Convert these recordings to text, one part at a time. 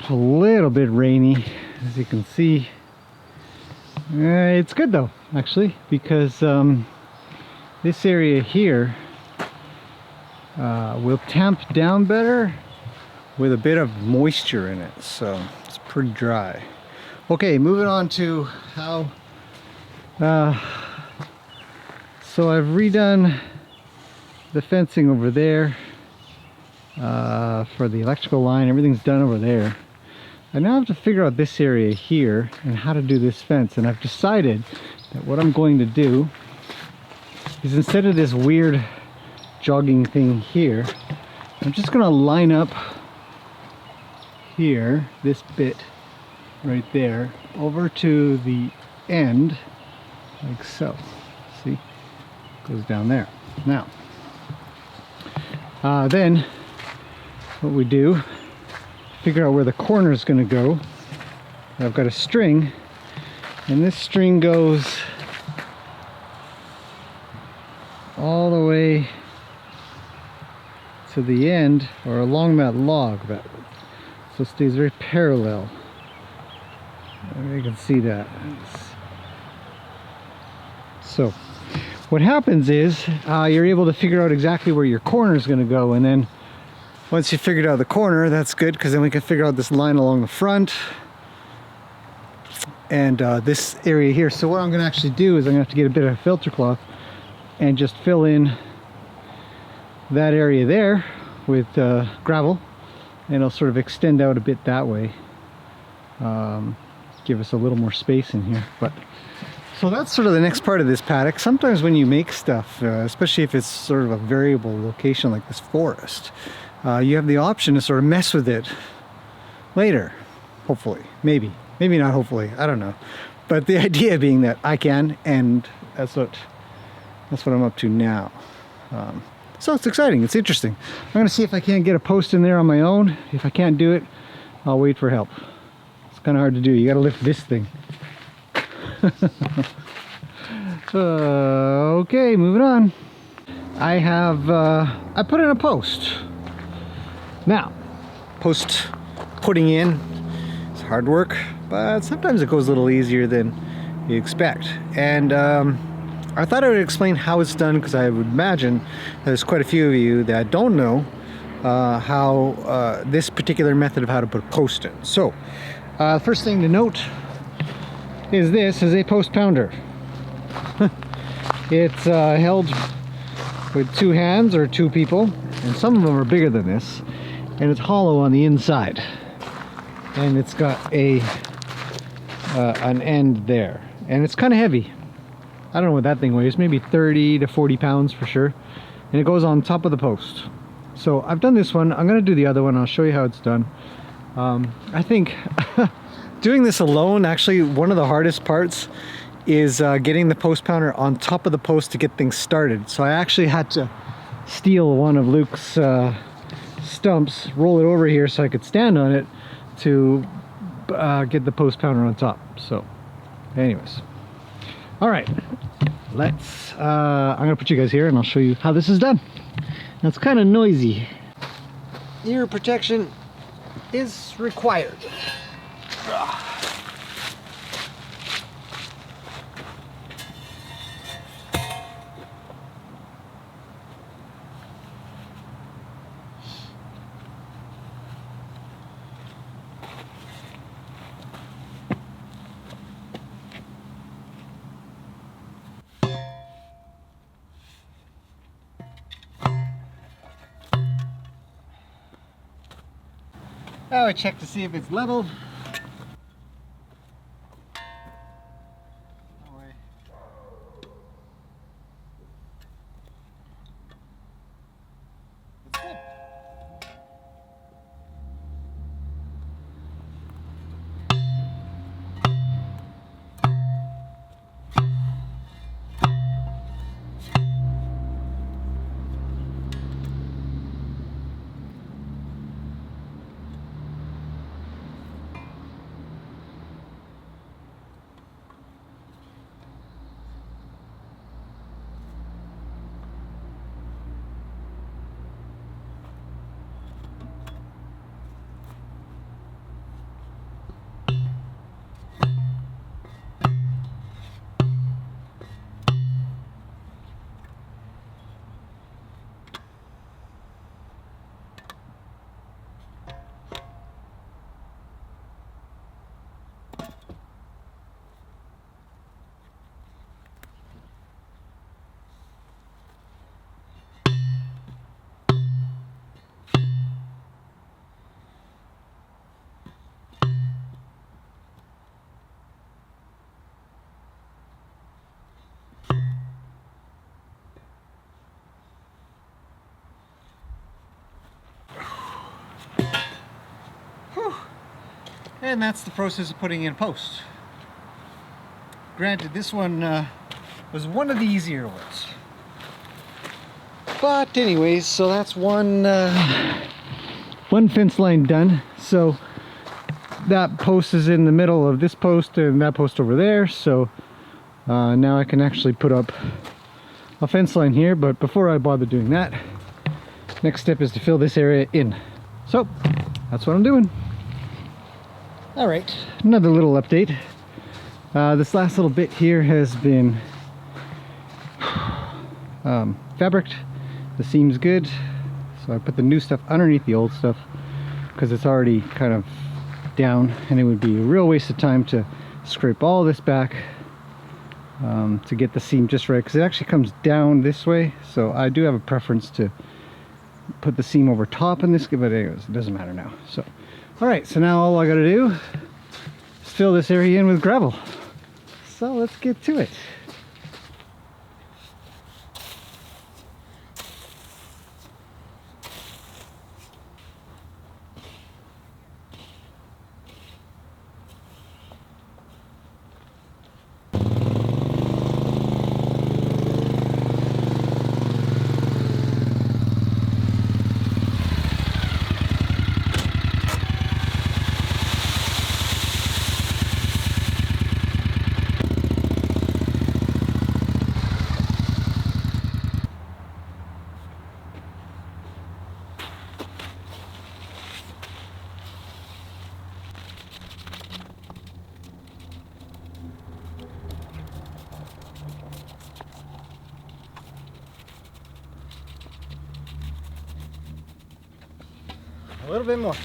a little bit rainy, as you can see. It's good though, actually, because this area here will tamp down better with a bit of moisture in it, so it's pretty dry. Okay, moving on to how so I've redone the fencing over there for the electrical line. Everything's done over there. I now have to figure out this area here and how to do this fence, and I've decided that what I'm going to do is, instead of this weird jogging thing here, I'm just going to line up here, this bit right there, over to the end, like so. See? Goes down there. Now, then what we do, figure out where the corner is going to go. I've got a string, and this string goes all the way to the end, or along that log, so it stays very parallel. You can see that. So what happens is you're able to figure out exactly where your corner is going to go, and then once you figured out the corner, that's good, because then we can figure out this line along the front and this area here. So what I'm going to actually do is I'm going to have to get a bit of filter cloth and just fill in that area there with gravel, and it'll sort of extend out a bit that way, give us a little more space in here. But so that's sort of the next part of this paddock. Sometimes when you make stuff, especially if it's sort of a variable location like this forest, you have the option to sort of mess with it later, hopefully, maybe not, hopefully, I don't know, but the idea being that I can, and that's what I'm up to now. So it's exciting, it's interesting. I'm gonna see if I can't get a post in there on my own. If I can't do it, I'll wait for help. It's kind of hard to do. You gotta lift this thing. Okay, moving on. I put in a post. Now, post putting in is hard work, but sometimes it goes a little easier than you expect. And I thought I would explain how it's done, because I would imagine there's quite a few of you that don't know how this particular method of how to put a post in. So, first thing to note is this is a post pounder. It's held with two hands, or two people, and some of them are bigger than this, and it's hollow on the inside, and it's got an end there, and it's kind of heavy. I don't know what that thing weighs, maybe 30 to 40 pounds for sure, and it goes on top of the post. So I've done this one. I'm going to do the other one. I'll show you how it's done. I think doing this alone, actually one of the hardest parts is getting the post pounder on top of the post to get things started. So I actually had to steal one of Luke's stumps, roll it over here so I could stand on it to get the post pounder on top. So anyways, all right, let's I'm gonna put you guys here and I'll show you how this is done. Now, it's kind of noisy. Ear protection is required. Now I check to see if it's level. It's good. And that's the process of putting in post. Granted, this one was one of the easier ones. But anyways, so that's one fence line done. So that post is in the middle of this post and that post over there. So now I can actually put up a fence line here. But before I bother doing that, next step is to fill this area in. So that's what I'm doing. All right, another little update. This last little bit here has been fabriced. The seam's good, so I put the new stuff underneath the old stuff because it's already kind of down, and it would be a real waste of time to scrape all this back to get the seam just right, because it actually comes down this way. So I do have a preference to put the seam over top in this, but anyways, it doesn't matter now. So all right, so now all I gotta do is fill this area in with gravel. So let's get to it. A little bit more.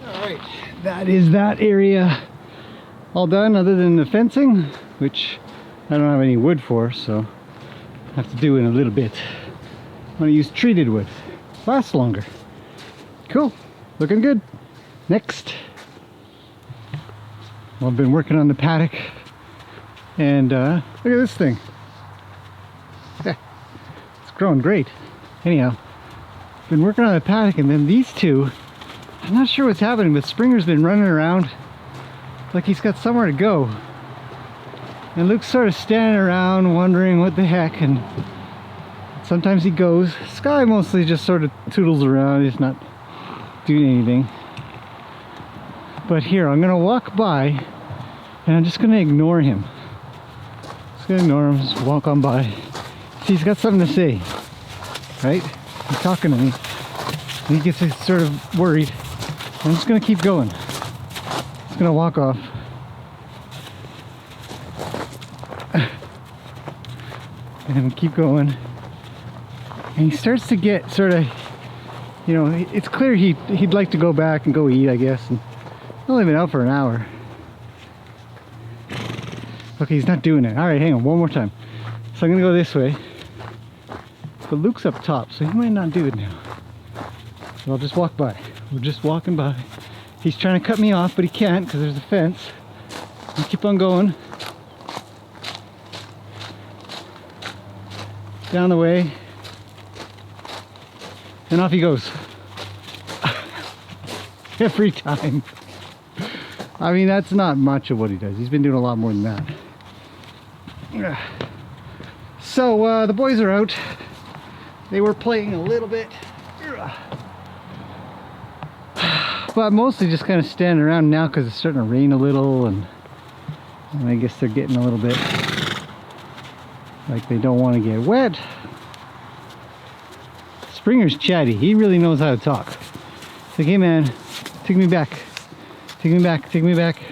Alright, that is that area all done, other than the fencing, which I don't have any wood for, so I have to do in a little bit. I'm going to use treated wood. Lasts longer. Cool. Looking good. Next. Well, I've been working on the paddock, and look at this thing. It's growing great. Anyhow, been working on the paddock, and then these two, I'm not sure what's happening, but Springer's been running around like he's got somewhere to go. And Luke's sort of standing around wondering what the heck, and sometimes he goes. Sky mostly just sort of toodles around, he's not doing anything. But here, I'm gonna walk by and I'm just gonna ignore him. Just gonna ignore him, just walk on by. See, he's got something to say, right? He's talking to me. And he gets sort of worried. I'm just gonna keep going. Just gonna walk off. And keep going. And he starts to get sort of, you know, it's clear he'd like to go back and go eat, I guess. And I've only been out for an hour. Okay, he's not doing it. All right, hang on, one more time. So I'm gonna go this way. But Luke's up top, so he might not do it now. So I'll just walk by. We're just walking by. He's trying to cut me off, but he can't because there's a fence. I'll keep on going. Down the way. And off he goes. Every time. I mean, that's not much of what he does. He's been doing a lot more than that. So the boys are out. They were playing a little bit. but mostly just kind of standing around now because it's starting to rain a little, and I guess they're getting a little bit like they don't want to get wet. Springer's chatty. He really knows how to talk. It's like, hey man, take me back. Take me back. Take me back. Can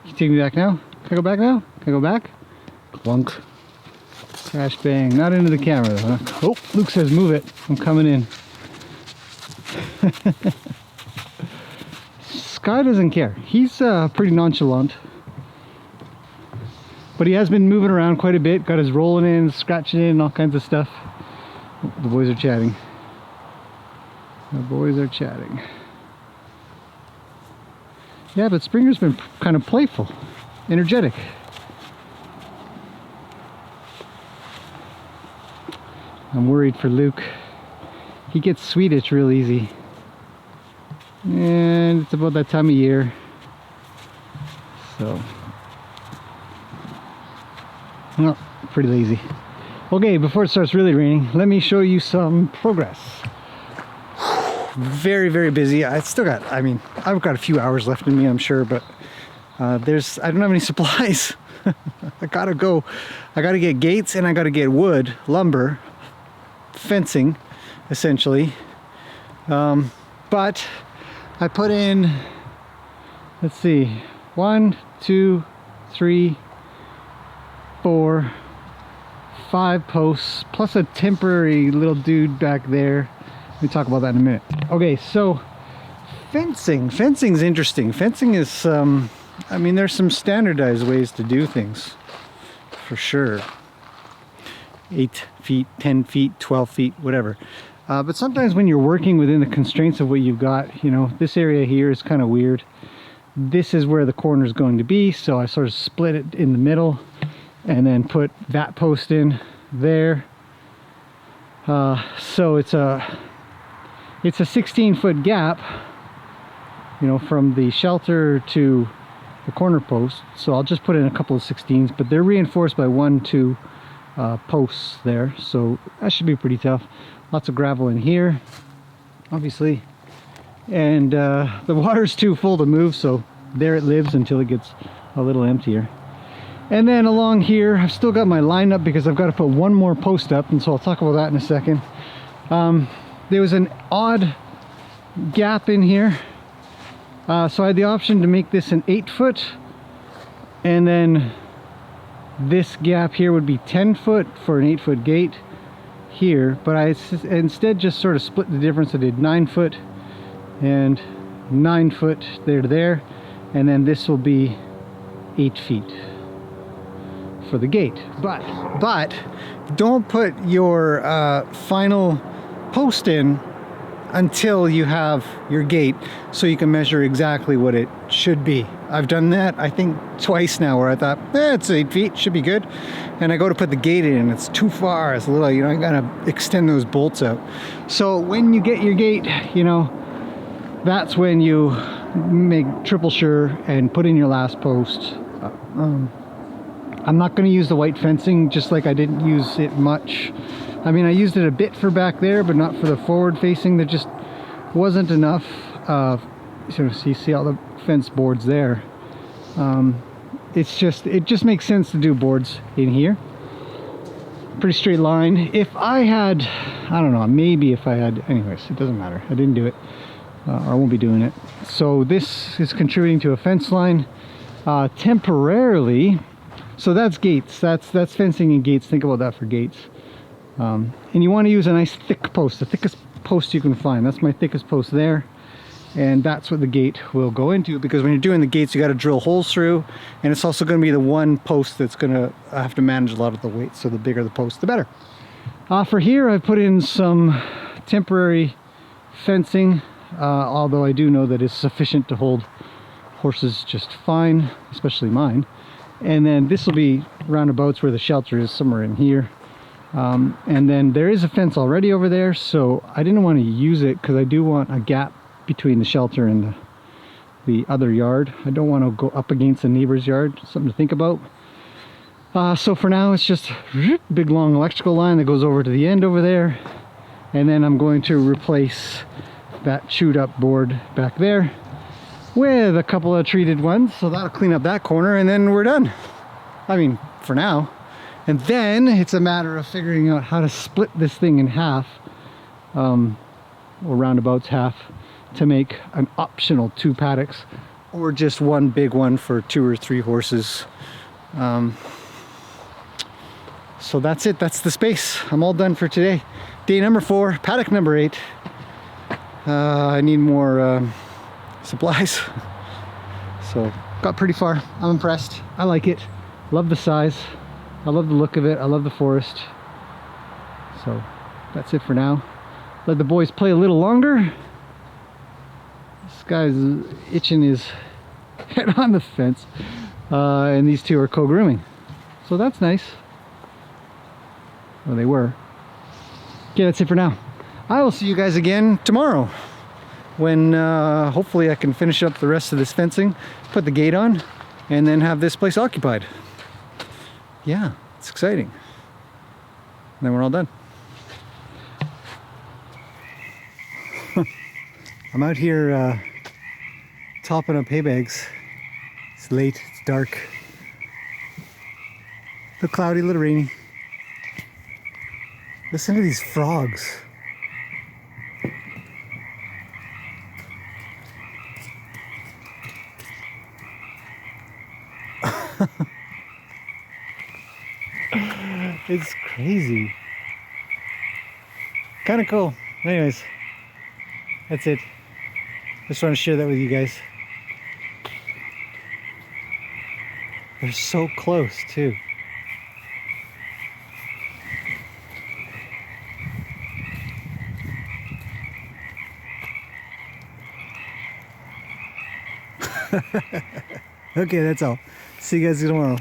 you take me back now? Can I go back now? Can I go back? Clunk. Crash bang. Not into the camera though, huh? Oh, Luke says move it. I'm coming in. Sky doesn't care. He's pretty nonchalant. But he has been moving around quite a bit. Got his rolling in, scratching in, all kinds of stuff. Oh, the boys are chatting. The boys are chatting. Yeah, but Springer's been kind of playful, energetic. I'm worried for Luke. He gets sweet itch real easy. And it's about that time of year. So, well, pretty lazy. Okay, before it starts really raining, let me show you some progress. Very, very busy. I still got, I mean, I've got a few hours left in me, I'm sure, but I don't have any supplies. I gotta go. I gotta get gates and I gotta get wood, lumber, fencing, essentially. But I put in, let's see, 1, 2, 3, 4, 5 posts, plus a temporary little dude back there. Let me talk about that in a minute. Okay, so fencing's interesting. Fencing is, I mean, there's some standardized ways to do things, for sure. 8 feet, 10 feet, 12 feet, whatever. But sometimes when you're working within the constraints of what you've got, you know, this area here is kind of weird. This is where the corner is going to be, so I sort of split it in the middle and then put that post in there. So it's a 16-foot gap, you know, from the shelter to the corner post. So I'll just put in a couple of 16s, but they're reinforced by 1, 2 posts there, so that should be pretty tough. Lots of gravel in here, obviously, and the water's too full to move, so there it lives until it gets a little emptier. And then along here, I've still got my line up because I've got to put one more post up, and so I'll talk about that in a second. There was an odd gap in here, so I had the option to make this an 8-foot, and then this gap here would be 10 foot for an 8-foot gate here, but I instead just sort of split the difference. I did 9 foot and 9 foot there to there, and then this will be 8 feet for the gate. But don't put your final post in until you have your gate, so you can measure exactly what it should be. I've done that I think twice now, where I thought, it's 8 feet, should be good, and I go to put the gate in and it's too far, it's a little, you know, I gotta extend those bolts out. So when you get your gate, you know, that's when you make triple sure and put in your last post. I'm not going to use the white fencing, just like I didn't use it much. I mean, I used it a bit for back there, but not for the forward facing. There just wasn't enough. So you see all the fence boards there. It just makes sense to do boards in here. Pretty straight line. If I had, I don't know, maybe if I had, anyways, it doesn't matter. I didn't do it. I won't be doing it. So this is contributing to a fence line temporarily. So that's gates. That's fencing and gates. Think about that for gates. And you want to use a nice thick post, the thickest post you can find. That's my thickest post there, and that's what the gate will go into, because when you're doing the gates you got to drill holes through, and it's also going to be the one post that's going to have to manage a lot of the weight, so the bigger the post the better. For here I've put in some temporary fencing, although I do know that it's sufficient to hold horses just fine, especially mine. And then this will be roundabouts where the shelter is, somewhere in here. And then there is a fence already over there, so I didn't want to use it because I do want a gap between the shelter and the other yard. I don't want to go up against the neighbor's yard. Something to think about. So for now it's just a big long electrical line that goes over to the end over there, and then I'm going to replace that chewed up board back there with a couple of treated ones. So that'll clean up that corner and then we're done. I mean, for now. And then it's a matter of figuring out how to split this thing in half, or roundabouts half, to make an optional 2 paddocks, or just one big one for 2 or 3 horses. So that's it, that's the space. I'm all done for today. Day number 4, paddock number 8. I need more supplies. So got pretty far. I'm impressed. I like it. Love the size. I love the look of it. I love the forest. So that's it for now. Let the boys play a little longer. This guy's itching his head on the fence. And these two are co-grooming. So that's nice. Well, they were. Okay, that's it for now. I will see you guys again tomorrow when hopefully I can finish up the rest of this fencing, put the gate on, and then have this place occupied. Yeah, it's exciting. And then we're all done. I'm out here topping up hay bags. It's late, it's dark. A little cloudy, a little rainy. Listen to these frogs. It's crazy. Kind of cool. Anyways, that's it. Just want to share that with you guys. They're so close too. Okay, that's all. See you guys tomorrow.